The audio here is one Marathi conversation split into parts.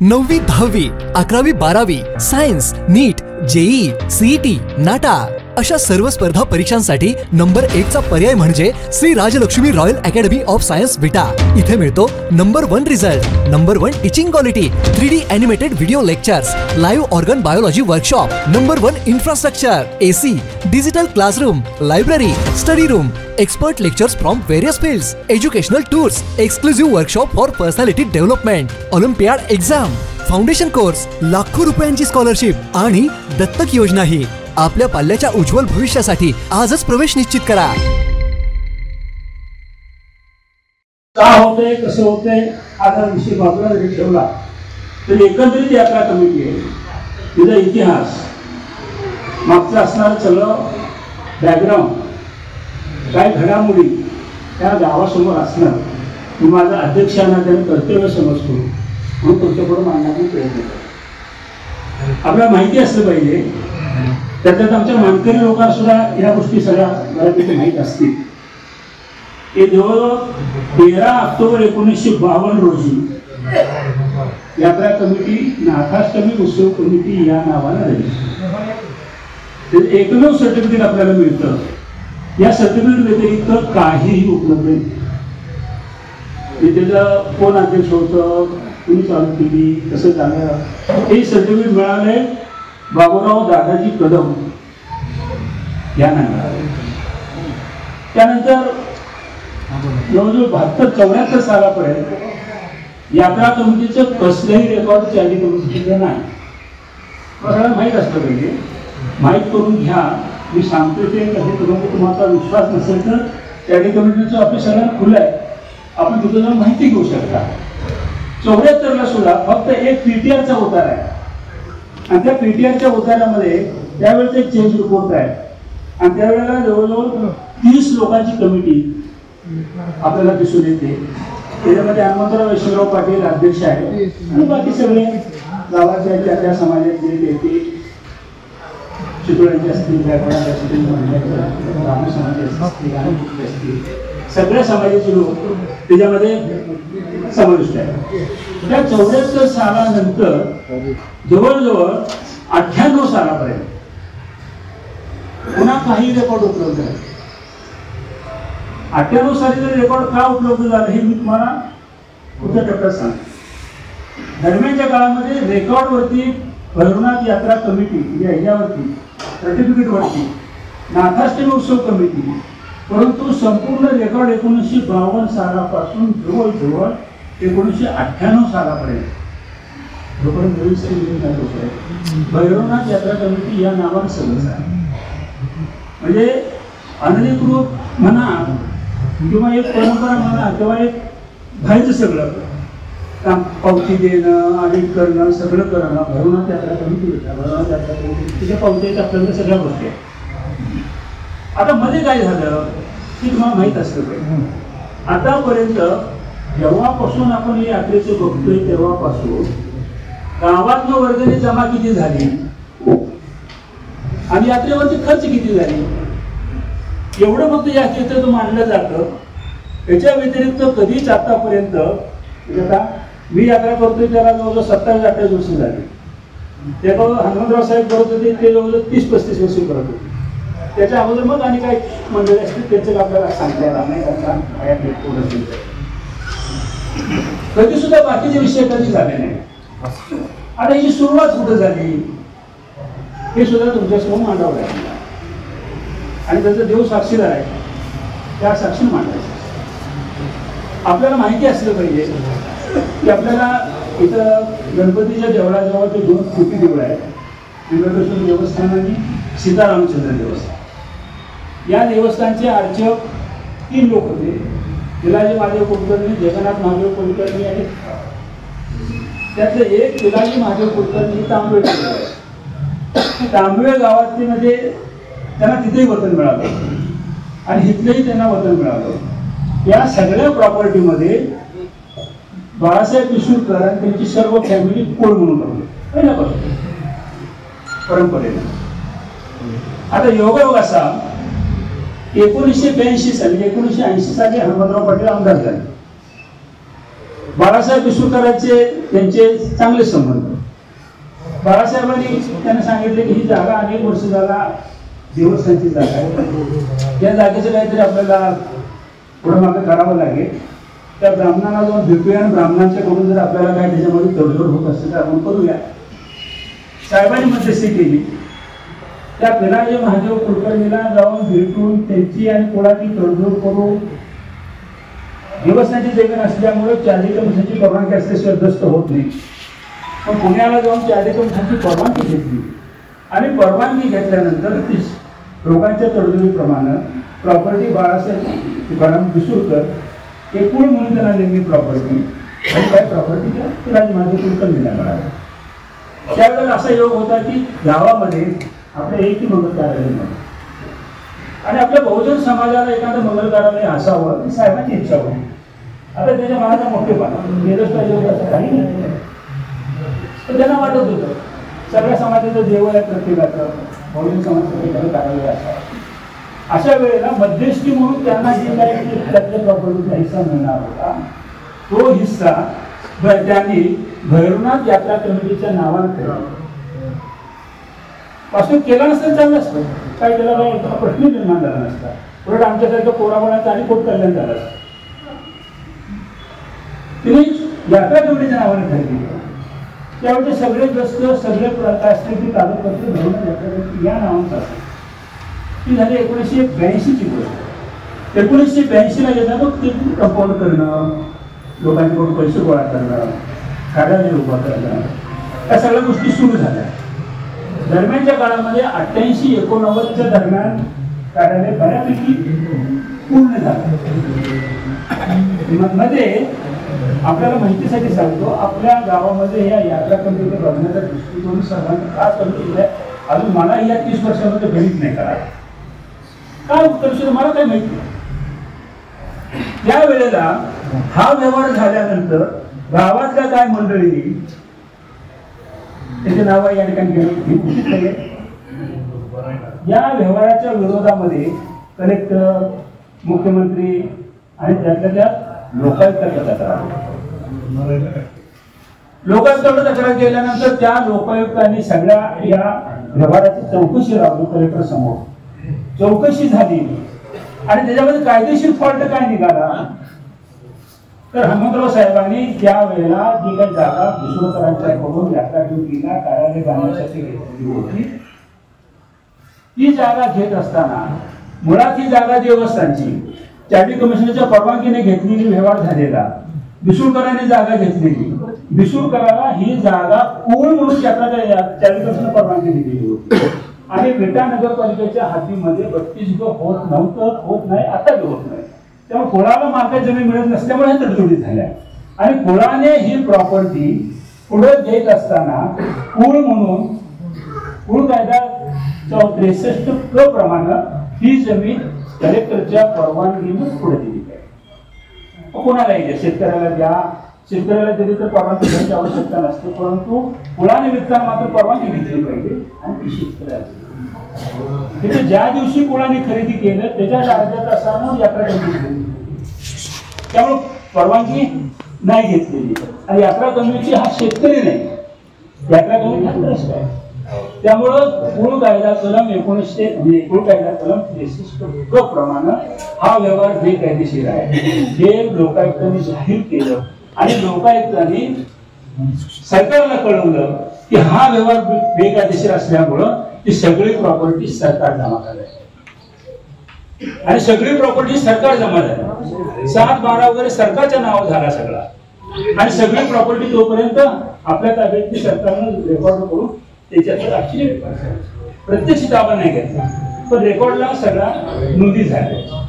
9वी 10वी 11वी 12वी science, NEET, JEE, CET, NATA अशा सर्व स्पर्धा परीक्षांसाठी नंबर 1 चा पर्याय म्हणजे Shri Rajalakshmi royal academy of science Vita. इथे मिळतो number 1 result, number 1 teaching quality, 3D animated video lectures, live organ biology workshop, number 1 infrastructure, AC, digital classroom, library, study room, expert lectures from various fields, educational tours, exclusive workshop for personality development, olympiad exam, foundation course, लाखो रुपयांची स्कॉलरशिप आणि दत्तक योजनाही। आपल्या पाल्याच्या उज्ज्वल भविष्यासाठी आजच प्रवेश निश्चित करा। का होते कसं होते आता विषय बाजूला जरी ठेवला तर एकंदरीत यात्रा कमिटी आहे, तिचा इतिहास, मागचं असणारं सगळं बॅकग्राऊंड, काय घडामोडी त्या गावासमोर असणार मी माझा अध्यक्षांना त्याने कर्तव्य समजतो म्हणून तुमच्यापुढे मांडण्याचा प्रयत्न करतो। आपल्याला माहिती असलं पाहिजे, त्याच्यात आमच्या मानकरी लोकांना सुद्धा या गोष्टी सगळ्या बऱ्यापैकी माहीत असतील की जवळजवळ 13 ऑक्टोबर 1952 रोजी यात्रा कमिटी नाथाष्टमी उत्सव कमिटी या नावानं रजिस्टर, एकमेव सर्टिफिकेट आपल्याला मिळतं। या सर्टिफिकेट व्यतिरिक्त काहीही उपलब्ध नाही। त्याचं कोण अध्यक्ष होतं, कुणी चालू केली, कसं झालं, हे सर्टिफिकेट मिळाले बाबूराव दादाजी कदम या नावाने। त्यानंतर जवळजवळ 72-74 सालापर्यंत यात्रा कमिटीचं कसल्याही रेकॉर्ड चाली कमिटीचं नाही। मला माहीत असतं पाहिजे, माहीत करून घ्या। मी सांगतो ते कधी तुम्हाला विश्वास नसेल तर चाली कमिटीचं ऑफिस सगळ्यांना खुलं आहे, आपण तिथं जाऊन माहिती घेऊ शकता। 74ला सुद्धा फक्त एक पीटीआरचा उतारा आहे आणि त्या पीटीआरच्या उतार्यामध्ये त्यावेळेस एक चेंज रिपोर्ट आहे आणि त्यावेळेला जवळजवळ 30 लोकांची कमिटी आपल्याला दिसून येते। त्याच्यामध्ये हनुमंतराव यशवंतराव पाटील अध्यक्ष आहे आणि बाकी सगळे गावाच्या त्या समाजाचे नेते, चितोळ्यांचे असतील, गायकवाडांचे असतील, ब्राह्मण समाजाचे असतील, सगळ्या समाजाचे लोक त्याच्यामध्ये समाविष्ट आहे। त्या 74 सालानंतर जवळजवळ 98 सालापर्यंत पुन्हा काही रेकॉर्ड उपलब्ध आहे। 98 साली जर रेकॉर्ड का उपलब्ध झालं हे मी तुम्हाला पुढच्या टप्प्यात सांगतो। दरम्यानच्या काळामध्ये रेकॉर्डवरती भैरवनाथ यात्रा कमिटी म्हणजे ह्याच्यावरती सर्टिफिकेटवरती नाथाष्टमी उत्सव कमिटी, परंतु संपूर्ण रेकॉर्ड 1952 सालापासून जवळजवळ 1998 सालापर्यंत भैरवनाथ यात्रा कमिटी या नावाने सदस्य आहे। म्हणजे अनधिकृत म्हणा किंवा एक परंपरा म्हणा किंवा एक बाहेरचं सगळं काम पावती देणं, ऑडिट करणं, सगळं करणं भैरवनाथ यात्रा कमिटी होता। भैरवनाथ यात्रा कमिटी तिच्या पावती आपल्याला सगळ्या गोष्टी आहेत। आता मध्ये काय झालं की तुम्हाला माहीत असतं पाहिजे, आतापर्यंत जेव्हापासून आपण ही यात्रेचं बघतोय तेव्हापासून गावातनं वर्गणी जमा किती झाली आणि यात्रेवरती खर्च किती झाली एवढं फक्त यात्रेचं मानलं जातं। याच्या व्यतिरिक्त कधीच आतापर्यंत आता मी यात्रा करतोय त्याला जवळजवळ 27-28 वर्ष झाली, त्याबरोबर हनुमंतराव साहेब करत होते ते जवळजवळ 30-35 वर्ष करत होते। त्याच्या अगोदर मग आणि काही मंडळी असतील त्यांचं आपल्याला सांगता येणार नाही, कधी सुद्धा बाकीचे विषय कधी झाले नाही। आता ही सुरुवात कुठे झाली हे सुद्धा तुमच्यासमोर मांडावं लागेल आणि त्याचं देव साक्षीदार आहे, त्या साक्षी मांडायचं। आपल्याला माहिती असलं पाहिजे की आपल्याला इथं गणपतीच्या देवळाजवळ ते 2 खोटी देवळं आहेत, त्र्यंबकेश्वर देवस्थान आणि सीतारामचंद्र देवस्थान। या देवस्थानचे अर्चक 3 लोक होते, पिलाजी महादेव कुलकर्णी, जगन्नाथ महादेव कुलकर्णी आणि त्यातले एक पिलाजी महादेव कुलकर्णी तांबवे गावातली म्हणजे त्यांना तिथेही वतन मिळालं आणि इथलेही त्यांना वतन मिळालं। या सगळ्या प्रॉपर्टीमध्ये बाळासाहेब पिशुरकर आणि त्यांची सर्व फॅमिली कोळ म्हणून राहिली पहिल्यापासून परंपरेने। आता योगायोग असा 1982 साली 1980 साली हनुमंतराव पाटील आमदार झाले बाळासाहेब विसुरकरांचे त्यांचे चांगले संबंध. बाळासाहेबांनी त्यांना सांगितले की ही जागा अनेक वर्ष झाला देवस्थानची जागा आहे, या जागेचं काहीतरी आपल्याला पुढे मागे करावं लागेल. त्या ब्राह्मणाला जाऊन भेटूया आणि ब्राह्मणांच्याकडून जर आपल्याला काय त्याच्यामध्ये तडजोड होत असेल तर आपण करूया. साहेबांनी मध्यस्थी केली. त्या पिनाजी महादेव कुलकर्णीला जाऊन भेटून त्यांची आणि कोणाची तडजोड करून देवस्थानची जागा नसल्यामुळे चार्ली कमिशनची परवानगी असल्याशिवाय दस्त होत नाही. पण पुण्याला जाऊन चार्ली कमिशनची परवानगी घेतली आणि परवानगी घेतल्यानंतर लोकांच्या तडजोडीप्रमाणे प्रॉपर्टी बाळासाहेब तुकाराम विसुरकर एकूण म्हणून त्यांना नेहमी प्रॉपर्टी आणि काय प्रॉपर्टीच्या पिनाजी महादेव कुलकर्णीला मिळाली. त्यावेळेला असा योग होता की गावामध्ये आपल्या एकही मंगल कार्यालय नव्हतं आणि आपल्या बहुजन समाजाला एखादं मंगल कार्यालय असावं ही साहेबांची इच्छा होती. आता त्याच्या मनाचा मोठेपणा गेलंच पाहिजे असं काही नाही, पण त्यांना वाटत होतं सगळ्या समाजाचं देव आहे प्रत्येकाचं, बहुजन समाजाचं एखादं कार्यालय असावं. अशा वेळेला मध्यस्थी म्हणून त्यांना जे काही त्यातल्या प्रॉपर्टीचा हिस्सा मिळणार होता तो हिस्सा त्यांनी भैरवनाथ यात्रा कमिटीच्या नावानं ठेवला. वास्तविक केला नसतं चाललं असतं, काय त्याला काय प्रश्न निर्माण झाला नसता. उलट आमच्यासारख्या पोराबाळाचं आणि खूप कल्याण झालं असतं. तिने यात्रा कमिटीच्या नावाने ठरली. त्यावेळेचे सगळे ग्रस्त सगळे असलेली कागदपत्र भैरवनाथ यात्रा कमिटी या नावानं असतात. ती झाली 1982ची गोष्ट. 1982ला येतात मग ते कंपाऊंड करणं, लोकांकडून पैसे गोळा करणं, कार्यालय उभा करणं, या सगळ्या गोष्टी सुरू झाल्या. दरम्यानच्या काळामध्ये 88-89च्या दरम्यान कार्यालय बऱ्यापैकी पूर्ण झालं. मध्ये आपल्याला माहितीसाठी सांगतो, आपल्या गावामध्ये या यात्रा कमिटी बघण्याचा दृष्टिकोन सर्वांना का कमी केलाय अजून मला या 30 वर्षामध्ये गणित नाही करा. काय उत्तर मला काही माहिती नाही. त्यावेळेला हा व्यवहार झाल्यानंतर गावातल्या काय मंडळी त्याचे नाव या ठिकाणी घेतले. या व्यवहाराच्या विरोधामध्ये कलेक्टर, मुख्यमंत्री आणि त्यातल्या लोकायुक्ताकडे तक्रार केल्यानंतर त्या लोकायुक्तांनी सगळ्या या व्यवहाराची चौकशी राबवली. कलेक्टर समोर चौकशी झाली आणि त्याच्यामध्ये कायदेशीर फॉल्ट काय निघाला तर हनुमंतराव साहेबांनी त्यावेळेला जी काही जागा विसुरकरांच्याकडून यात्रा कमिटीला कार्यालय बांधण्यासाठी घेतलेली होती ती जागा घेत असताना मुळात ही जागा देवस्थानची चार्ली कमिशनच्या परवानगीने घेतलेली व्यवहार झालेला, विसुरकरांनी जागा घेतलेली, विसुरकराला ही जागा पूर्ण म्हणून चार्ली कमिशन परवानगी दिलेली होती आणि पेटा नगरपालिकेच्या हातीमध्ये 32 होत नव्हतं, होत नाही, आता होत नाही. त्यामुळे कोळाला मालकाची जमीन मिळत नसल्यामुळे ह्या तडजोडी झाल्या आणि कोळाने ही प्रॉपर्टी पुढे घेत असताना कुळ म्हणून कुळ कायदा 63 प्रमाणे ही जमीन कलेक्टरच्या परवानगीने पुढे दिली पाहिजे. कोणालाही द्या, शेतकऱ्याला द्या, शेतकऱ्याला दिली तर परवानगी घ्यायची आवश्यकता नसते, परंतु कुळानिमित्तानं मात्र परवानगी घेतली पाहिजे आणि ती शेतकऱ्याला. तिथे ज्या दिवशी कुळाने खरेदी केलं त्याच्या अर्ध्या तासानं यात्रा कमिटी, त्यामुळे परवानगी नाही घेतलेली आणि यात्रा कमिटी हा शेतकरी नाही, यात्रा कमिटी हा ट्रस्ट आहे. त्यामुळं कुळ कायदा कलम 63 प्रमाणे हा व्यवहार बेकायदेशीर आहे हे लोकायुक्तांनी जाहीर केलं आणि लोकायुक्तांनी सरकारला कळवलं की हा व्यवहार बेकायदेशीर असल्यामुळं ती सगळी प्रॉपर्टी सरकार जमा करायची आणि सगळी प्रॉपर्टी सरकार जमा झाली. 7-12 वगैरे सरकारच्या नावावर झाला सगळा आणि सगळी प्रॉपर्टी तोपर्यंत आपल्या ताब्यात सरकारनं रेकॉर्ड करून त्याच्यात ऍक्च्युली प्रत्यक्ष ताबा नाही घेतला, पण रेकॉर्डला सगळा नोंदी झाल्या.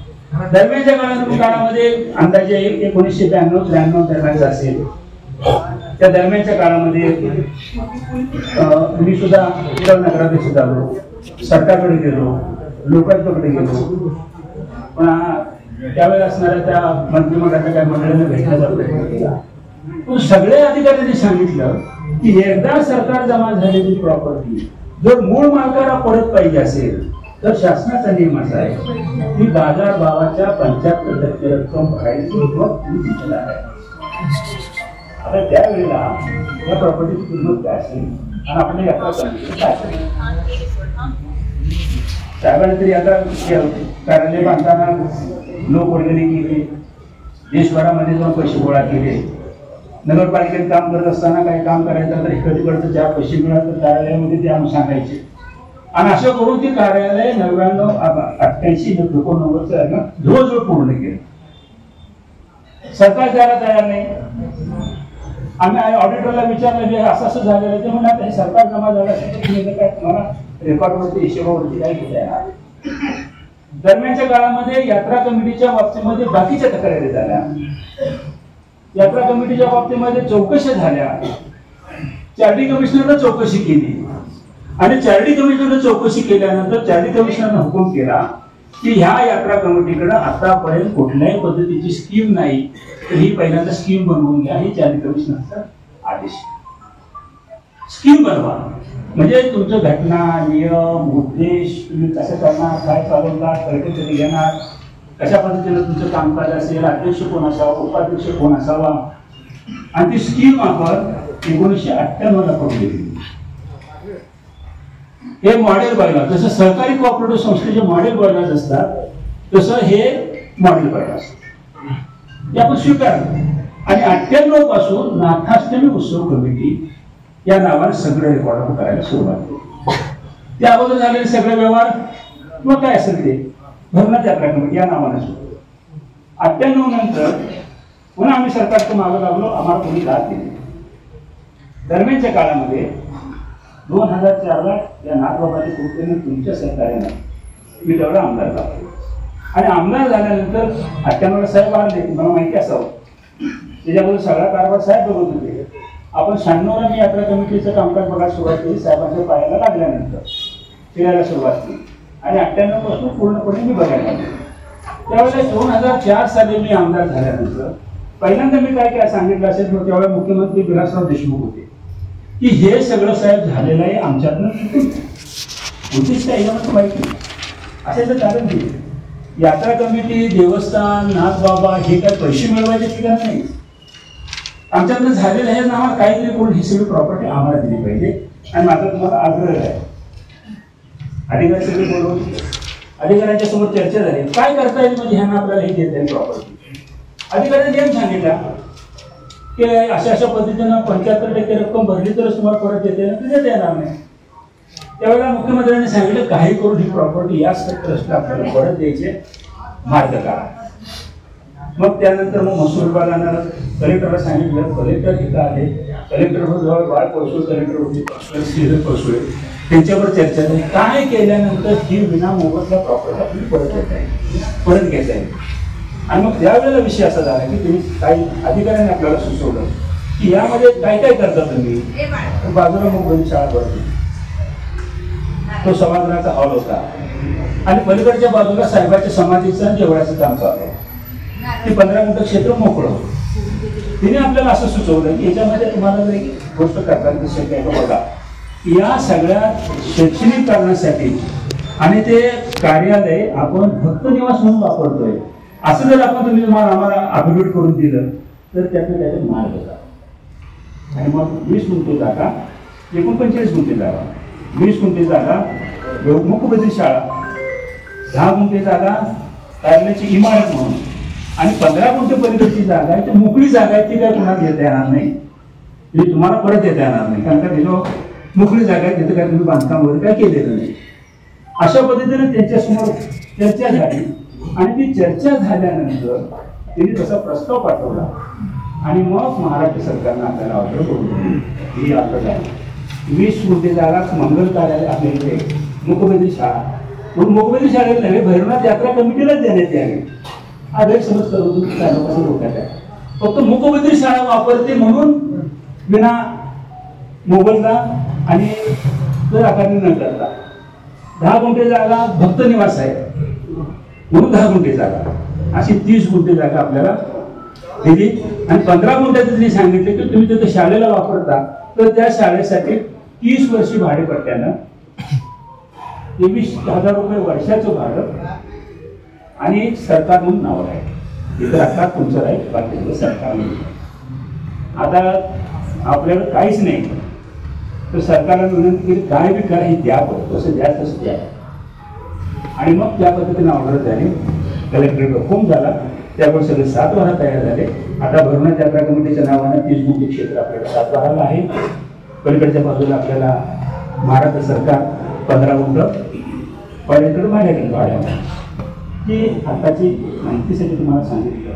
दरम्यानच्या काळामध्ये अंदाजे 1992-93 दरम्यानचा असेल. त्या दरम्यानच्या काळामध्ये मी सुद्धा नगराध्यक्ष झालो, सरकारकडे गेलो, लोकायुक्ताकडे गेलो, पण त्यावेळेला असणाऱ्या त्या मंत्रिमंडळाच्या काही मंडळांना भेटण्याचा प्रयत्न केला. पण सगळे अधिकाऱ्यांनी सांगितलं की एकदा सरकार जमा झालेली प्रॉपर्टी जर मूळ मालकाला परत पाहिजे असेल तर शासनाचा नियम असा आहे की बाजार भावाच्या 75% रक्कम भरायची आहे. आता त्यावेळेला या प्रॉपर्टीची किंमत काय असेल आणि आपल्या यात्रा काय असेल. साहेबांनी तरी आता कार्यालय बांधताना लोकवर्गणी केली, देशभरामध्ये जाऊन पैसे गोळा केले. नगरपालिकेत काम करत असताना काही काम करायचं तर इकडे ज्या पैसे मिळाले तर कार्यालयामध्ये ते आम्ही सांगायचे. आणि असं करून ती कार्यालय 89-89 जवळजवळ पूर्ण केलं. सरकार द्यायला तयार नाही. आम्ही ऑडिटरला विचारलं की असं असं झालेलं आहे. ते म्हणजे आता हे सरकार जमा झालं असेल तर काय तुम्हाला रेकॉर्डवरती हिशोबावरती काही घेता येणार. दरम्यानच्या काळामध्ये यात्रा कमिटीच्या बाबतीमध्ये बाकीच्या तक्रारी झाल्या. यात्रा कमिटीच्या बाबतीमध्ये चौकशा झाल्या. चार्डी कमिशनरनं चौकशी केली आणि चार्डी कमिशनरनं चौकशी केल्यानंतर चार्डी कमिशनरनं हुकूम केला की ह्या यात्रा कमिटीकडे आतापर्यंत कुठल्याही पद्धतीची स्कीम नाही, तर ही पहिल्यांदा स्कीम बनवून घ्या. ही चार्डी कमिशनरचा आदेश. स्कीम बनवा म्हणजे तुमचं घटना, नियम, उद्देश, तुम्ही कसं करणार, काय चालवणार, बैठक कधी घेणार, कशा पद्धतीने तुमचं कामकाज असेल, अध्यक्ष कोण असावा, उपाध्यक्ष कोण असावा, आणि ती स्कीम आपण 1998 ला करून घेतली. हे मॉडेल बायलॉज, जसं सहकारी कोऑपरेटिव्ह संस्थेचे मॉडेल बायलॉज असतात तसं हे मॉडेल बायलॉज हे आपण स्वीकारलं. आणि 98 पासून नाथाष्टमी उत्सव कमिटी या नावाने सगळं रेकॉर्ड करायला सुरुवात केली. त्या अगोदर झालेले सगळे व्यवहार किंवा काय असेल ते भरनाथ यात्रा कमिटी या नावाने सुरू. 98 नंतर पुन्हा आम्ही सरकारचं मागं लागलो, आम्हाला कोणी दाद दिली. दरम्यानच्या काळामध्ये 2004ला या नाथबाबाच्या कृपेने तुमच्या सहकार्याने मी तेवढा आमदार झालो. आणि आमदार झाल्यानंतर 98 साहेब आले, मला माहिती असावं त्याच्याबद्दल सगळा कारभार साहेब बघत होते. आपण 96ला मी यात्रा कमिटीचं कामकाज बघायला सुरुवात केली. साहेबांच्या पायाला लागल्यानंतर फिरायला सुरुवात केली आणि 98 पासून पूर्णपणे मी बघायला लागलो. त्यावेळेला 2004 साली मी आमदार झाल्यानंतर पहिल्यांदा मी काय काय सांगितलं असेल, मग त्यावेळेला मुख्यमंत्री विलासराव देशमुख होते की हे सगळं साहेब झालेलं आहे आमच्यातनं उद्दिष्ट याच्यामध्ये माहिती असेल कारण की यात्रा कमिटी, देवस्थान, नाथबाबा हे काय पैसे मिळवायचे ठिकाण नाही. आमच्यातनं झालेलं आहे ना, काहीतरी करून ही सगळी प्रॉपर्टी आम्हाला दिली पाहिजे. आणि माझा तुम्हाला आग्रह आहे, अधिकारी सगळे बोलून अधिकाऱ्यांच्या समोर चर्चा झाली, काय करता येईल म्हणजे ह्यांना आपल्याला हे देता येईल प्रॉपर्टी. अधिकाऱ्यांनी नेम सांगितला की अशा अशा पद्धतीनं 75% रक्कम भरली तरच तुम्हाला परत देता येणार नाही. त्यावेळेला मुख्यमंत्र्यांनी सांगितलं काही करून ही प्रॉपर्टी याच ट्रस्टला आपल्याला परत द्यायचे मार्ग काढा. मग त्यानंतर मग महसूल विभागानं कलेक्टरला सांगितलं. कलेक्टर इथं आले. कलेक्टर जवळ बाळ पळसोळ कलेक्टर होते, श्रीधर पळसोळे, त्यांच्यावर चर्चा झाली. काय केल्यानंतर ही विना मोबदला प्रॉपर्टी आपली परत घेता येईल. आणि मग त्यावेळेला विषय असा झाला की तुम्ही काही अधिकाऱ्यांनी आपल्याला सुचवलं की यामध्ये काय काय करता तुम्ही. बाजूला मग बरी शाळा भरली, तो सभागृहाचा हॉल होता आणि पलीकडच्या बाजूला साहेबांच्या समाधीचं जेवणाचं काम चालू आहे. ते 15 गुंठ क्षेत्र मोकळं होतं. तिने आपल्याला असं सुचवलं की याच्यामध्ये तुम्हाला जर एक गोष्ट करताना शक्य आहे बघा, या सगळ्या शैक्षणिक कारणासाठी आणि ते कार्यालय आपण भक्त निवास म्हणून वापरतोय असं जर आपण तुम्ही आम्हाला अफिडेव्हिट करून दिलं तर त्यातनं त्याचे मार्ग होता. आणि मग 20 गुंठे जागा, 49 गुंठे जागा, 20 गुंठे जागा मुख्यमंत्री शाळा, 10 गुंठे जागा कार्यालयाची इमारत म्हणून, आणि 15 गुंठे पलीकडची जागा आहे ती मोकळी जागा आहे. ती काय पुन्हा देता येणार नाही, ती तुम्हाला परत देता येणार नाही, कारण का तिथं मोकळी जागा आहे, तिथं काय तुम्ही बांधकाम वगैरे काय केलेलं नाही. अशा पद्धतीने त्यांच्यासमोर चर्चा झाली. आणि ती चर्चा झाल्यानंतर त्यांनी तसा प्रस्ताव पाठवला आणि मग महाराष्ट्र सरकारनं आपल्याला ऑर्डर करून दिली. ही ऑर्डर झाली. 20 गुंठे जागा मंगल कार्यालय आपल्या इथे मुख्यमंत्री शाळा, म्हणून मुख्यमंत्री शाळेला नव्हे भैरवनाथ यात्रा कमिटीलाच देण्यात यावी. हा गैरसमज करून त्यापासून डोक्यात आहे. फक्त मुख्यमंत्री शाळा वापरते म्हणून विना मोबदला आणि दर आकारणी न करता 10 गुंठे जागा भक्त निवास आहे म्हणून 10 गुंठे जागा, अशी 30 गुंठे जागा आपल्याला दिली. आणि 15 गुंठ्यात त्यांनी सांगितले की तुम्ही तिथे शाळेला वापरता तर त्या शाळेसाठी 30 वर्षी भाडेपट्ट्यानं 23,000 रुपये वर्षाचं भाडं आणि सरकार म्हणून नाव आहे. इतर आता तुमचं राहील, बाकी सरकार म्हणून. आता आपल्याला काहीच नाही तर सरकारला विनंती केली काय बी करा हे द्या तसं द्या तसं द्या आणि मग त्या पद्धतीने ऑर्डर झाली. कलेक्टरेट हुकूम झाला त्यामुळे सगळे 7 वारा तयार झाले. आता भरूनाथ यात्रा कमिटीच्या नावानं 30 गुंठे क्षेत्र आपल्याला 7 वाराला आहे. पलीकडच्या बाजूला आपल्याला महाराष्ट्र सरकार 15 गुंठ पलीकडे माझ्याकडे वाढवलं. ही आताची माहितीसाठी तुम्हाला सांगितलं.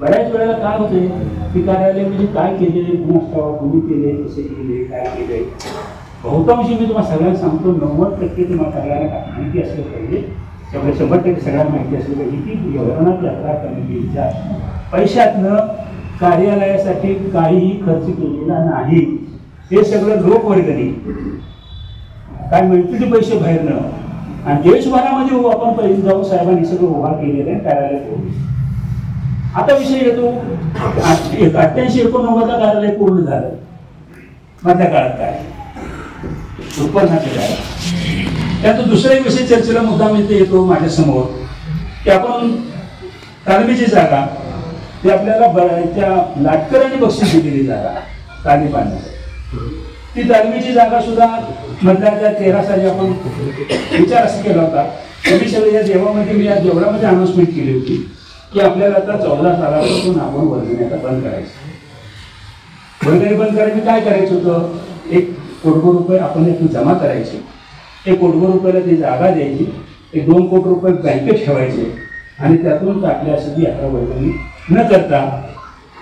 बऱ्याच वेळेला काय होते की कार्यालय म्हणजे काय केले पुन्हा कोणी केले कसे केले काय केले बहुतांशी मी तुम्हाला सगळ्यांना सांगतो 90% तुम्हाला सगळ्यांना माहिती असलं पाहिजे. त्यामुळे 100% सगळ्यांना माहिती असलं पाहिजे की भरूनाथ यात्रा कमिटीच्या पैशातनं कार्यालयासाठी काहीही खर्च केलेला नाही. हे सगळं लोकवर्गणी काय मिळतील पैसे बाहेरनं आणि देशभरामध्ये आपण पहिले जाऊन साहेबांनी सगळं उभा केलेलं आहे कार्यालय. आता विषय येतो 88-89 कार्यालय पूर्ण झालं. मधल्या काळात काय उत्पन्नाचे काय त्यात दुसरा एक विषय चर्चेला मुद्दा मिळते येतो माझ्या समोर की आपण तालमीची जागा ती आपल्याला त्या लाटकरांनी बक्षीस दिलेली जागा तालीम बांधण्यासाठी ती तालमीची जागा सुद्धा मधल्या त्या 13 साली आपण विचार असा केला होता. तुम्ही सगळे या देवामध्ये मी या देवळामध्ये अनाउन्समेंट केली होती की आपल्याला आता 14 सालापासून आपण वर्गणी आता बंद करायचं. वर्गणी बंद करायची काय करायचं होतं 1 कोटी रुपये आपण यातून जमा करायचे. 1 कोटी रुपयाला ती जागा द्यायची. 1-2 कोटी रुपये बँकेत ठेवायचे आणि त्यातून आपल्या अशी यात्रा वर्गणी न करता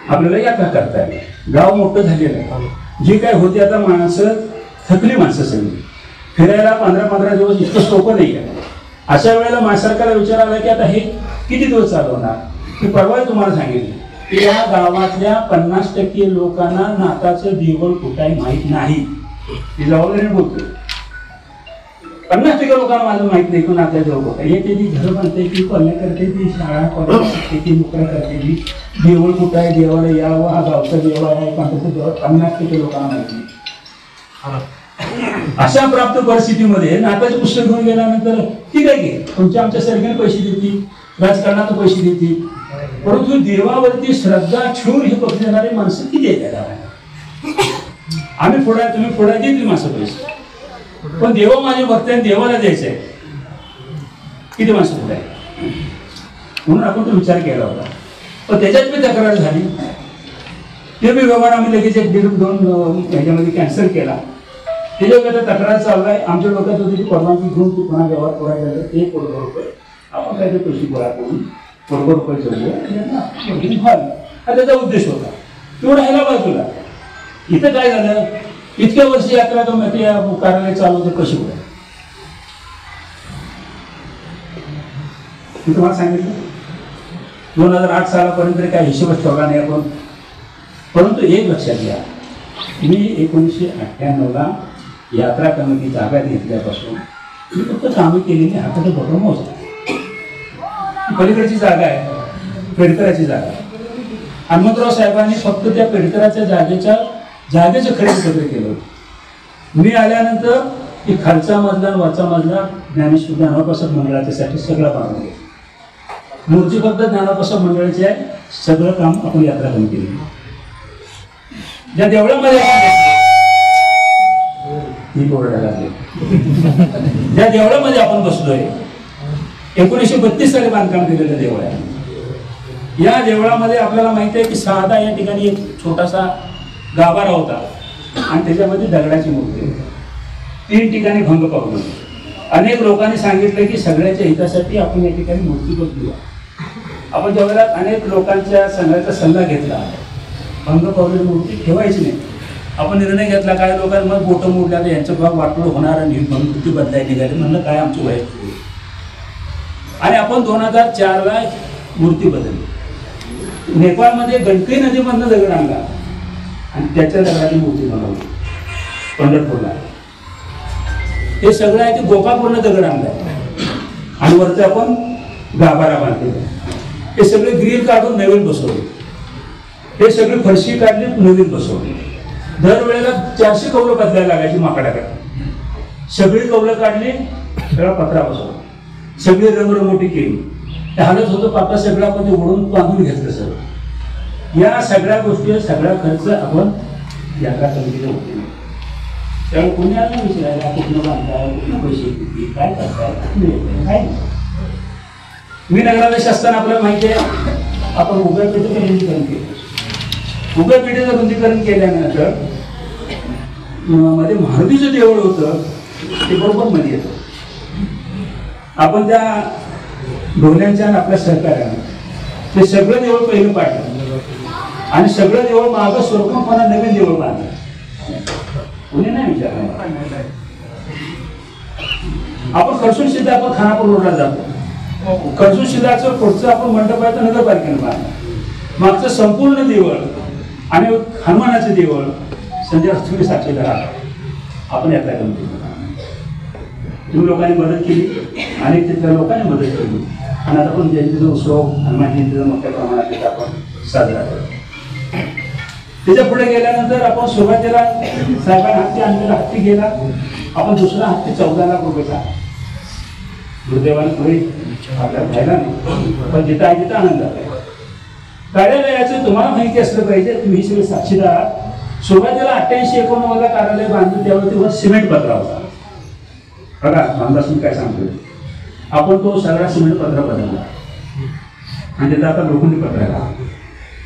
आपल्याला यात्रा करता येईल. गाव मोठं झालेलं आहे. जे काय होते आता माणसं थकली माणसं सगळी फिरायला 15-15 दिवस इतकं सोपं नाही आहे. अशा वेळेला सरकारला विचार आला की आता हे किती दिवस चालवणार. मी परवा तुम्हाला सांगितलं की या गावातल्या 50% लोकांना नाताचं देवळ कुठाही माहीत नाही. ती जबाबदारी बोलतो 50% लोकांना माझं माहित नाही की नात्या देवळ कुठं हे ते ती घरं बांधते ती कॉलनी करते ती शाळा कॉलेज करते ती नोकऱ्या करते ती देवळ कुठं आहे देवाला यावं हा गावचा देव आहे कोणत्याचं देव 50% लोकांना माहित नाही. अशा प्राप्त परिस्थितीमध्ये नाताचे पुस्तक घेऊन गेल्यानंतर ठीक आहे की तुमच्या आमच्या सरकारने पैसे देतील राजकारणात पैसे देतील परंतु देवावरती श्रद्धा ठेवून हे पक्ष देणारे माणसं किती आहेत. आम्ही फोडा तुम्ही फोडा देतील माणसं पैसे पण देवा माझे भक्त आहे देवाला द्यायचं आहे किती माणसं फोडा आहे म्हणून आपण तो विचार केला होता. पण त्याच्यात मी तक्रार झाली ते मी व्यवहार आम्ही लगेच 1-2 ह्याच्यामध्ये कॅन्सल केला. त्याच्यावर तक्रार चालू आहे. आमच्या डोक्यात होती की परवानगी घेऊन तू पुन्हा व्यवहार करायला 1 कोटी रुपये आपण काय ते पैसे गोळा करून कोटी रुपये जमले हा त्याचा उद्देश होता. तो राहिला बाजूला. इथं काय झालं इतक्या वर्षी यात्रा कमिटी कार्यालय चालू होते कशी होते मी तुम्हाला सांगितलं 2008 सालापर्यंत काय हिशोबच ठेवला नाही आपण. परंतु एक लक्षात घ्या मी 1998ला यात्रा कमिटी ताब्यात घेतल्यापासून मी फक्त कामे केलेली हाताचं बटन मोजलं. पलीकडची जागा आहे पेडकराची जागा. हनुमंतराव साहेबांनी फक्त त्या पेडकराच्या जागेचं खरेदीपत्र केलं. मी आल्यानंतर की खालचा मजला वरचा मजला ज्ञानप्रसाद मंडळाच्यासाठी सगळं बनवलं गेलं. मूर्ती फक्त ज्ञानप्रसाद मंडळाचे आहे सगळं काम आपण यात्रा कमिटी केली. ज्या देवळामध्ये ज्या देवळामध्ये आपण बसलोय 1932 साली बांधकाम केलेलं देवळ आहे. या देवळामध्ये आपल्याला माहिती आहे की साधा या ठिकाणी एक छोटासा गाभारा होता आणि त्याच्यामध्ये दगडाची मूर्ती होती. 3 ठिकाणी भंग पावलं. अनेक लोकांनी सांगितलं की सगळ्याच्या हितासाठी आपण या ठिकाणी मूर्ती बदलूया. आपण ज्यावेळेला अनेक लोकांच्या संघाचा सल्ला घेतला भंग पावलेली मूर्ती ठेवायची नाही. आपण निर्णय घेतला काय लोकांना मग बोटं मोडल्या तर यांचं भाग वाटलं होणार आणि मूर्ती बदलायला निघाली म्हणलं काय आमची वय आणि आपण 2004ला मूर्ती बदलली. नेपाळमध्ये गंडकी नदीमधनं दगड आणला आणि त्याच्या दगडाची मूर्ती बनवली पंढरपूरला. हे सगळं आहे ते गोपाळपूरनं दगड आणलाय आणि वरती आपण गाभारा बांधलेला. हे सगळे ग्रिल काढून नवीन बसवले. हे सगळी फरशी काढली नवीन बसवली. दरवेळेला 400 कौलं बदलायला लागायची माकडाकडे. सगळी कौलं काढली सगळा पत्रा बसवला. सगळी रंगरंगोटी केली. ते हालत होतं पापा सगळं आपण ते ओढून बांधून घेतलं सर या सगळ्या गोष्टी सगळा खर्च आपण यात्रा समितीला होते. त्यामुळे पुण्याला विचारायला कुठलं बांधताय, कुठलं पैसे किती, काय करताय, काय. मी नगराध्यक्ष असताना आपल्याला माहिती आहे आपण उभ्या पेठेचं रुंदीकरण केलं. उभ्या पेठेचं रुंदीकरण केल्यानंतर मध्ये मारुतीचं देऊळ होतं ते बरोबर मध्ये येतं. आपण त्या ढोल्यांच्या आपल्या सहकार्यानं ते सगळं देऊळ पहिलं पाडलं आणि सगळं देऊळ मागं स्वरूपात मला नवीन देऊळ बांधलं. कोणी नाही विचारलं. आपण खर्चून सिद्ध आपण खानापूर रोडला जातो. खर्चून सिद्धाचं पुढचं आपण मंडप आहे तर नगरपालिकेनं बांधलं. मागचं संपूर्ण देवळ आणि हनुमानाचं देवळ संजय तुम्ही साक्षीदार आहात. आपण यात्रा कमिटी तुम्ही लोकांनी मदत केली आणि तिथल्या लोकांनी मदत केली आणि आता पण जयंतीचा उत्सव हनुमान जयंतीचा मोठ्या प्रमाणात आपण साजरा करतो. त्याच्या पुढे गेल्यानंतर आपण सुरुवातीला साहेबांना हत्ती आणलेला हत्ती गेला. आपण दुसरा हत्ती 14 लाख रुपयाचा दुर्दैवाने पुढे आपल्याला खायला नाही, पण जिथं आहे तिथं आनंद आहे. कार्यालयाचं तुम्हाला माहिती असलं पाहिजे, तुम्ही सगळे साक्षीदार. सुरुवातीला 88-89 कार्यालय बांधलं त्यावेळी सिमेंट पत्रा होता. बघा रामदास मी काय सांगतोय, आपण तो सगळा सिमेंट पत्रा बदलला आणि तिथं आता लोखंडी पत्रा आहे.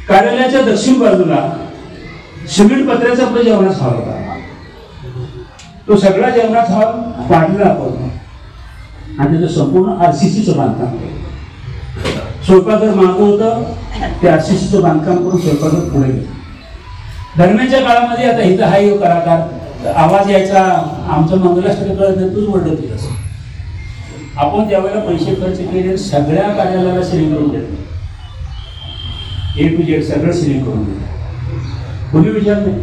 कार्यालयाच्या दक्षिण बाजूला सिमेंट पत्र्याचा आपला जेवणाचा हॉल होता. तो सगळा जेवणाचा हॉल पाडला आपण आणि त्याचं संपूर्ण RCCचं बांधकाम केलं. स्वयंपाकघर मागं होतं, ते RCCचं बांधकाम करून स्वयंपाकघर पुढे गेलं. दरम्यानच्या काळामध्ये आता इथं हा एक कलाकार आवाज यायचा, आमचं मंगलाष्टक कळत नाही, तूच वर्डत होतास. आपण त्यावेळेला पैसे खर्च केले, सगळ्या कार्यालयाला सिलिंग करून देतो. A to Z सगळं सिलिंग करून देतो. कोणी विचार नाही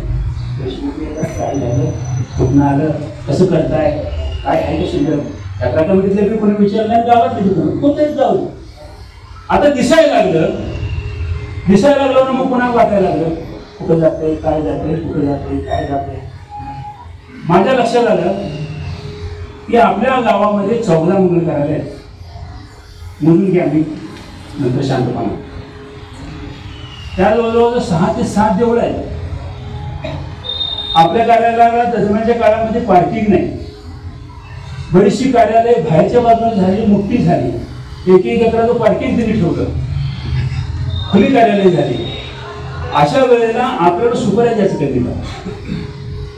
काय झालं, कुठनं आलं, कसं करताय, काय आहे का शिल्लक. यात्रा कमिटीतले कोणी विचार नाही, गावात तिथे कोणतेच जाऊ. आता दिसायला लागलं ना मग पुन्हा वाटायला लागलं कुठं जाते, काय जाते, कुठं जाते, काय जाते. माझ्या लक्षात आलं की आपल्या गावामध्ये 14 मंगल कार्यालय आहेत. म्हणून की आम्ही नंतर शांतपणा त्या जवळजवळ 6 ते 7 देवळं आहेत. आपल्या कार्यालयाला दरम्यानच्या काळामध्ये पार्किंग नाही. बरीचशी कार्यालय बाहेरच्या बाजूला झाली, मोठी झाली. एक एकराचं पार्किंग तिने ठेवलं, खुली कार्यालय झाली. अशा वेळेला आपल्याला सुपाऱ्या जास्त कमी झाल्या.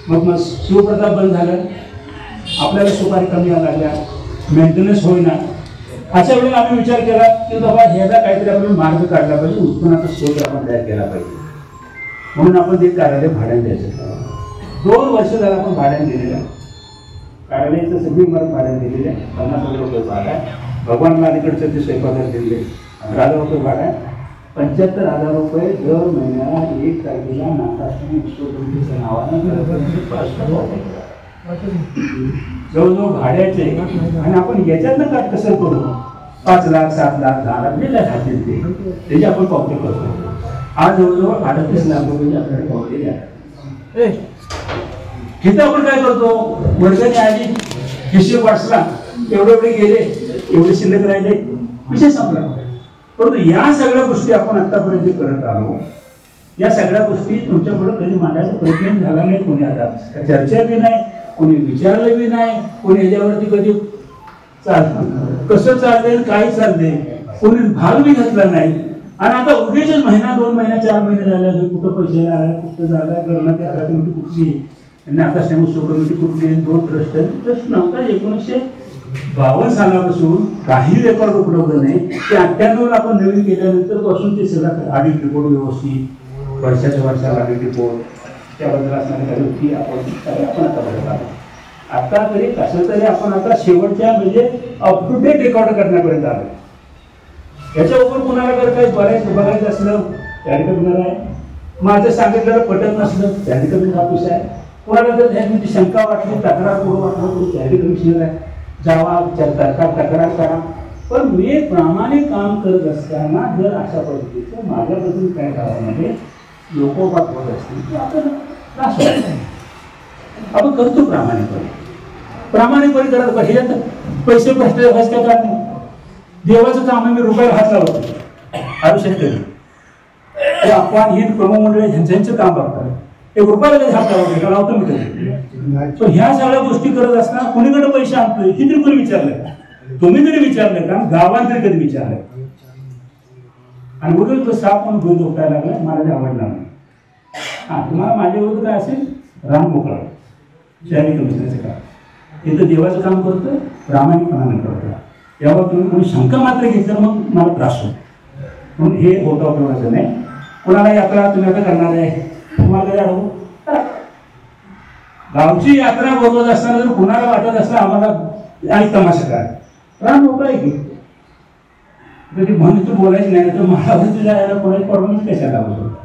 मग शिवप्रताप बंद झालं, आपल्याला सुपारी कमी लागल्या, मेंटेनन्स होईना. अशा वेळेला आम्ही विचार केला की बाबा ह्याला काहीतरी आपण मार्ग काढला पाहिजे, उत्पन्नाचा स्रोत आपण तयार केला पाहिजे. म्हणून आपण ते कार्यालय भाड्याने द्यायचं. 2 वर्ष झालं आपण भाड्याने दिलेलं आहे. कार्यालयाचं सगळी इमारत भाड्याने दिलेली आहे. 50,000 रुपये भाडं आहे. भगवानला अलीकडचं ते स्वयंपाकात दिलेले 15,000 रुपये भाडं आहे. 75,000 रुपये दर महिन्याला 1 तारखेला नाथाष्टमी विश्वगुरूंच्या नावानं जवळजवळ भाड्याचे. आणि आपण याच्यातनं काट कसं करू, 5 लाख 7 लाख 10 लाख जे खातील ते त्याची आपण पावते करतो. आज जवळजवळ 38 लाख रुपये आपल्याकडे पावलेले आहेत. इथं आपण काय करतो, वर्गाने आली, हिशोब वाचला, एवढे गेले, एवढे शिल्लक राहिले, विषय संपला. परंतु या सगळ्या गोष्टी आपण आतापर्यंत करत आलो. या सगळ्या गोष्टी तुमच्याकडे कधी मांडायचा प्रयत्न झाला नाही. कोणी आता चर्चा बी नाही, कोणी विचारलं बी नाही, कोणी याच्यावरती कधी कसं चाललंय, काय चाललंय, कोणी भाग बी घेतला नाही. आणि आता उगीच महिना 2 महिना 4 महिने झाले, कुठं पैसे आले, कुठं झालं, करणं त्या कमिटी कुठली, आता उत्सव कमिटी कुठली, 2 ट्रस्ट नव्हता. 1952 सालापासून काही रेकॉर्ड उपलब्ध नाही. ते 98 आपण नवीन केल्यानंतर पासून ते सगळं ऑडिट रिपोर्ट व्यवस्थित वर्षाच्या वर्षाला ऑडिट रिपोर्ट त्याबद्दल असणारी फी आपण आता बघत आलो. आता तरी कसं तरी आपण आता शेवटच्या म्हणजे अप टू डेट रेकॉर्ड करण्यापर्यंत आलो. याच्यावर कुणाला जर काही बघायचं असलं त्या ठिकाणी आहे, माझं सांगितलेलं पटत नसलं त्या ठिकाणी ऑफिस आहे. कोणाला जर त्याची शंका वाटली, तक्रार करू वाटलं तर त्या कमिशनर आहे, जावा तक्रार करा. पण मी प्रामाणिक काम करत असताना जर अशा पद्धतीचं माझ्यापासून काय गावामध्ये लोकोपात होत असतील तर आपण त्रास होत नाही. आपण करतो प्रामाणिकपणे करत ह्याच्यात पैसे भ्रष्टाचार काय करणार. देवाचं काम मी रुपयाला हात लावतो आयुष्यात. हे अपमान ही प्रमुख ह्यांचं काम बघतात. एक रुपयाला काही हात लावतो मी कधी. पण ह्या सगळ्या गोष्टी करत असताना कोणीकडे पैसे आणतोय ही तरी कोणी विचारलं? तुम्ही तरी विचारलं का? गावात तरी कधी विचारलं? आणि उगाच तो साप म्हणून दूध उठायला लागला, मला ते आवडला नाही. हा, तुम्हाला माझ्या विरुद्ध काय असेल? राम मोकळा शहरी कमिशनरचं काम इथं देवाचं काम करतं, प्रामाणिकपणाने करतं. यावर तुम्ही कोणी शंका मात्र घेतलं मग मला त्रास होतो. म्हणून हे होता उपयोगाचं नाही. कोणाला यात्रा तुम्ही आता करणार आहे, तुम्हाला कधी अडवू? गावची यात्रा बोलवत असताना जर कुणाला वाटत असलं आम्हाला आणि तमाशा काय, राम मोकळा आहे की कधी म्हणून तू बोलायचं नाही तर मला तुझ्या कोणाची परवानगी कशाला बोलतो.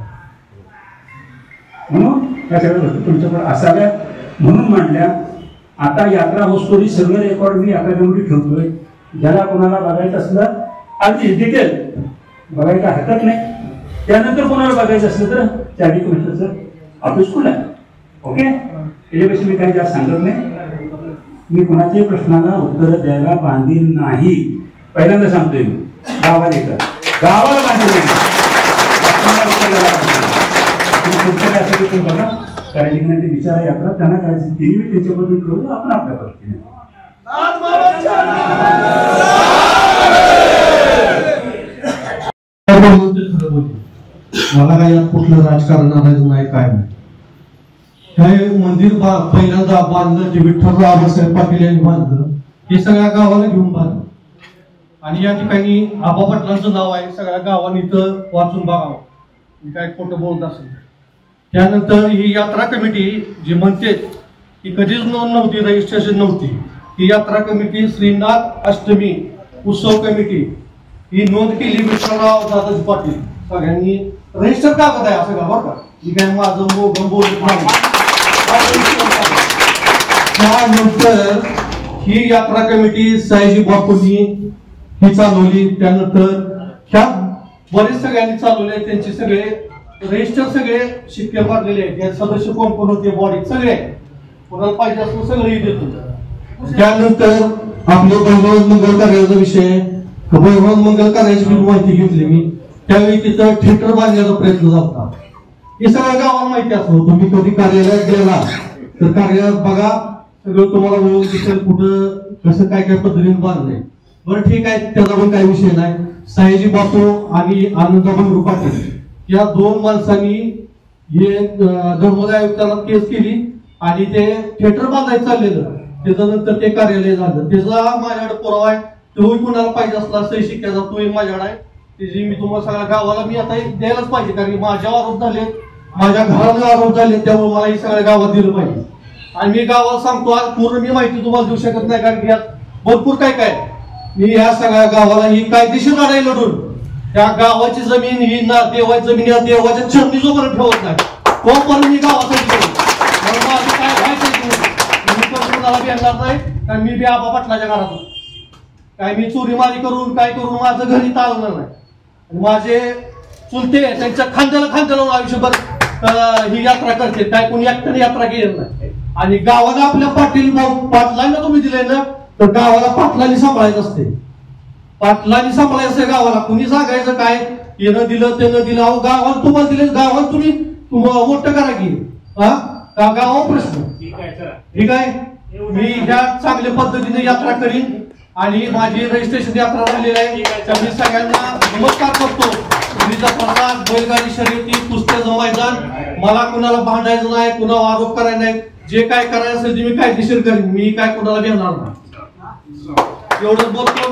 म्हणून या सगळ्या गोष्टी तुमच्याकडे असाव्यात म्हणून मांडल्या. आता यात्रा होस्टोरी सगळं रेकॉर्ड मी यात्रा कमिटी ठेवतोय. ज्याला कोणाला बघायचं असलं अगदी डिटेल बघायला हरकत नाही. त्यानंतर कोणाला बघायचं असलं तर शहरी कमिशनरचं ऑफिस खुलं आहे. ओके, त्याच्यापेक्षा मी काही जास्त सांगत नाही. मी कोणाच्याही प्रश्नाला उत्तर द्यायला बांधील नाही. पहिल्यांदा सांगतोय मी गावाला येतात, गावाला बांधील नाही. बघा करायची की नाही ते विचार यात्रा त्यांना करायची तेही मी त्यांच्या पद्धतीने करू, आपण आपल्या पद्धतीने. मला काय यात कुठलं राजकारण आणायचं नाही, काय नाही. हे मंदिर पहिल्यांदा बांधलं जे विठ्ठलराव आबासाहेब पाटील यांनी बांधलं, हे सगळ्या गावाला घेऊन बांधलं. आणि या ठिकाणी आबा पाटलांचं नाव आहे, सगळ्या गावांनी इथं वाचून बघावं मी काय खोटं बोलत असेल. त्यानंतर ही यात्रा कमिटी जी म्हणते की कधीच नोंद नव्हती, रजिस्ट्रेशन नव्हती, ही यात्रा कमिटी श्रीनाथ अष्टमी उत्सव कमिटी ही नोंद केली विठ्ठलराव दादाजी पाटील. सगळ्यांनी रजिस्टर कागद आहे असं का बरं का, ही काय माझं बोलत नाही. त्यानंतर ही यात्रा कमिटी सायजी बापूंनी ही चालवली. त्यानंतर ह्या बरेच सगळ्यांनी चालवले, त्यांचे सगळे रजिस्टर सगळे शिक्के मारलेले आहेत. या सदस्य कोण कोण होते बॉडीत सगळे, कोणाला पाहिजे असं सगळं देतो. त्यानंतर आपले भगवान मंगल कार्याचा विषय, भगवान मंगल कार्याची माहिती घेतली मी. त्यावेळी तिथं थिएटर बांधण्याचा प्रयत्न झाला. हे सगळ्या गावाला माहिती असतो. तुम्ही कधी कार्यालयात गेला तर कार्यालयात बघा, सगळं तुम्हाला मिळून दिसेल कुठं कसं काय काय पद्धतीने बांधलंय. बरं ठीक आहे, त्याचा पण काही विषय नाही. सायजी बापू आणि आनंदाबाई पाटील या दोन माणसांनी हे धर्मदाय आयुक्ताला केस केली आणि ते थिएटर बांधायचं चाललेलं. त्याच्यानंतर ते कार्यालय झालं. त्याचा माझ्याकडे पुरावा आहे, तोही कुणाला पाहिजे असला सही शिक्क्याचा तोही माझ्याकडे आहे. त्याची मी तुम्हाला सगळ्या गावाला मी आता द्यायलाच पाहिजे, कारण माझ्यावर आरोप झाले, माझ्या घराला आरोप झाले, त्यामुळे मला हे सगळ्या गावात दिलं पाहिजे. आणि मी गावाला सांगतो आज पूर्ण मी माहिती तुम्हाला देऊ शकत नाही, कारण की यात भरपूर काय काय. मी या सगळ्या गावाला ही कायदेशीर लढाई लढून त्या गावाची जमीन ही ना देवाची जमीन या देवाच्या चरणी जोपर्यंत ठेवत नाही तोपर्यंत मी गावासाठी माझं काय व्हायचं मी पण कोणाला भेटणार नाही, कारण मी बी आबा पाटलाच्या घरातून काय मी चोरीमारी करून काय करून माझं घरी चालणार नाही. माझे चुलते त्यांच्या खांद्याला आयुष्यभर ही यात्रा करते, काय कोणी एकट्याने यात्रा केली नाही. आणि गावाला आपल्या पाटलांना तुम्ही दिले ना, तर गावाला पाटलांनी सांभाळायचं असते. पाटलांनी सांभाळायचं असते गावाला. कुणी सांगायचं काय येणं दिलं ते न दिलं, अहो गावात तुम्हाला दिले, गावात तुम्ही मोठं करा की गावावर प्रश्न. ठीक आहे, मी ह्या चांगल्या पद्धतीने यात्रा करीन आणि माझी रजिस्ट्रेशन यात्रा झालेली आहे. मी सगळ्यांना नमस्कार करतो. बैलगाडी शर्यती, कुस्त्याचं मैदान, मला कुणाला भांडायचं नाही, कुणाला आरोप करायचा नाही. जे काय करायचं असेल ते मी कायदेशीर करीन. मी काय कुणाला भेटणार नाही, एवढं बोलतो.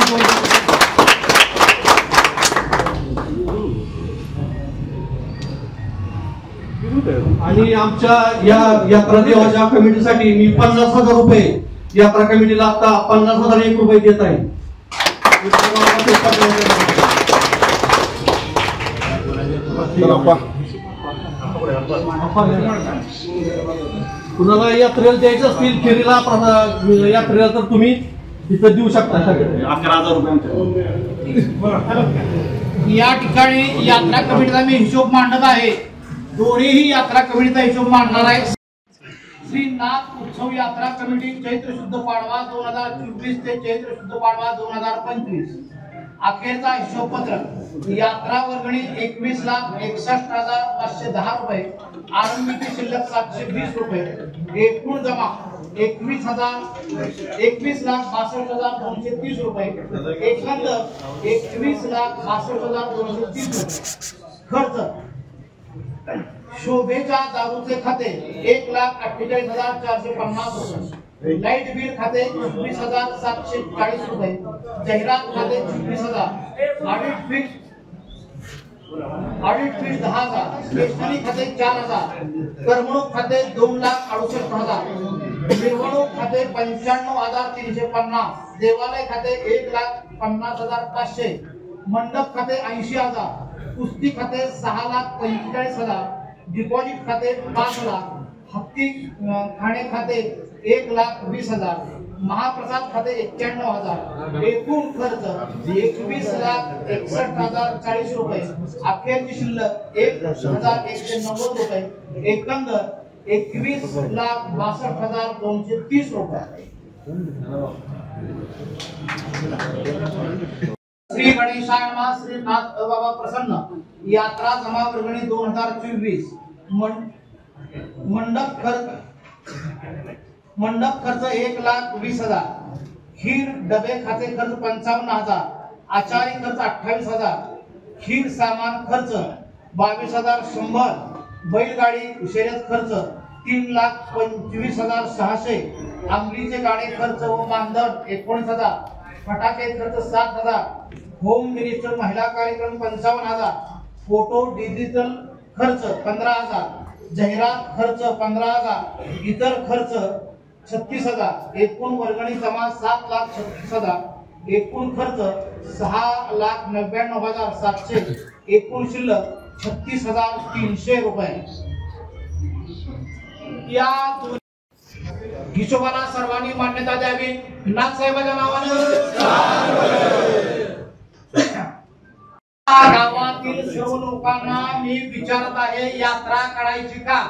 आणि आमच्या या यात्रा देवाच्या कमिटीसाठी मी 50,000 रुपये यात्रा कमिटीला आता 50,001 रुपये देत आहे. कुणाला यात्रेला द्यायचं असतील फेरीला यात्रेला तर तुम्ही तिथं देऊ शकता. 11,000 रुपये या ठिकाणी यात्रा कमिटीचा मी हिशोब मांडत आहे. दोन्हीही यात्रा कमिटीचा हिशोब मांडणार आहे. श्रीनाथ उत्सव यात्रा कमिटी चैत्र शुद्ध पाडवा 2024 ते चैत्र शुद्ध पाडवा 2025 अखेरचा हिशोबपत्र यात्रा वर्गणी 21,61,510 रुपये, आरंभीची शिल्लक 720 रुपये, एकूण जमा 21,62,230 रुपये, एकंदर 21,62,230 रुपये. खर्च शोभेच्या दारूचे खाते 1,48,450 रुपये, लाईट बिल खाते 26,740 रुपये, जाहिरात खाते 26,000, ऑडिट फीस 10,000, स्टेशनरी खाते 4,000, करमणूक खाते 2,68,000, मिरवणूक खाते 95,350, देवालय खाते 1,50,500, मंडप खाते 80,000, कुस्ती खाते 6,45,000, डिपॉझिट खाते 5,00,000, हत्ती खाणे खाते 1,20,000, महाप्रसाद खाते 91,000, एकूण खर्च 21,61,040 रुपये, अखेरची शिल्लक 1,190 रुपये, एकंदर 21,62,230 रुपये. श्री गणेशाय नमः. श्री नाथ बाबा प्रसन्न यात्रा जमा वर्गणी 2024. मंडप खर्च 1,20,000, खीर डबे खाते खर्च 55,000, आचारी खर्च 28,000, खीर सामान खर्च 22,100, बैलगाडी शर्यत खर्च 3,25,600, अंगलीचे गाणे खर्च व मानधन 19,000, फटाके खर्च 7,000, होम मिनिस्टर महिला कार्यक्रम 55,000, फोटो डिजिटल खर्च 15,000, जाहिरात खर्च 15,000, इतर खर्च 36,000, एकूण वर्गणी जमा 7,36,000, एकूण खर्च 6,99,700, एकूण शिल्लक 36,300 रुपये. या हिशोबाला सर्वांनी मान्यता द्यावी. नाथसाहेबांच्या नावानं गावातील सर्व लोकांना मी विचारत आहे, यात्रा काढायची का?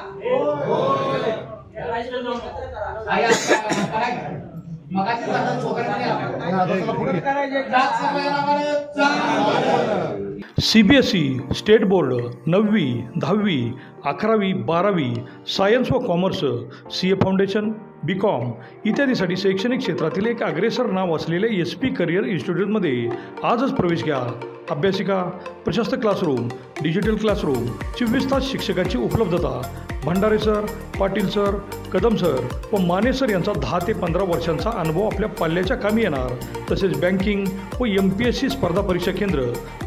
CBSE स्टेट बोर्ड 9वी 10वी 11वी 12वी सायन्स व कॉमर्स CA फाउंडेशन BCom इत्यादीसाठी शैक्षणिक क्षेत्रातील एक अग्रेसर नाव असलेले SP करिअर इन्स्टिट्यूटमध्ये आजच प्रवेश घ्या. अभ्यासिका, प्रशस्त क्लासरूम, डिजिटल क्लासरूम, 24 तास शिक्षकाची उपलब्धता. Bhandare sir, Patil sir, Kadam sir व माने सर यांचा 10 ते 15 वर्षांचा अनुभव आपल्या पाल्याच्या कामी येणार. तसेच बँकिंग व MPSC स्पर्धा परीक्षा केंद्र,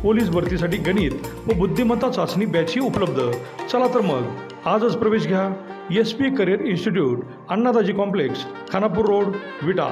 पोलीस भरतीसाठी गणित व बुद्धिमत्ता चाचणी बॅचही उपलब्ध. चला तर मग आजच प्रवेश घ्या. SP career institute, Annadaji complex, Khanapur road, विटा.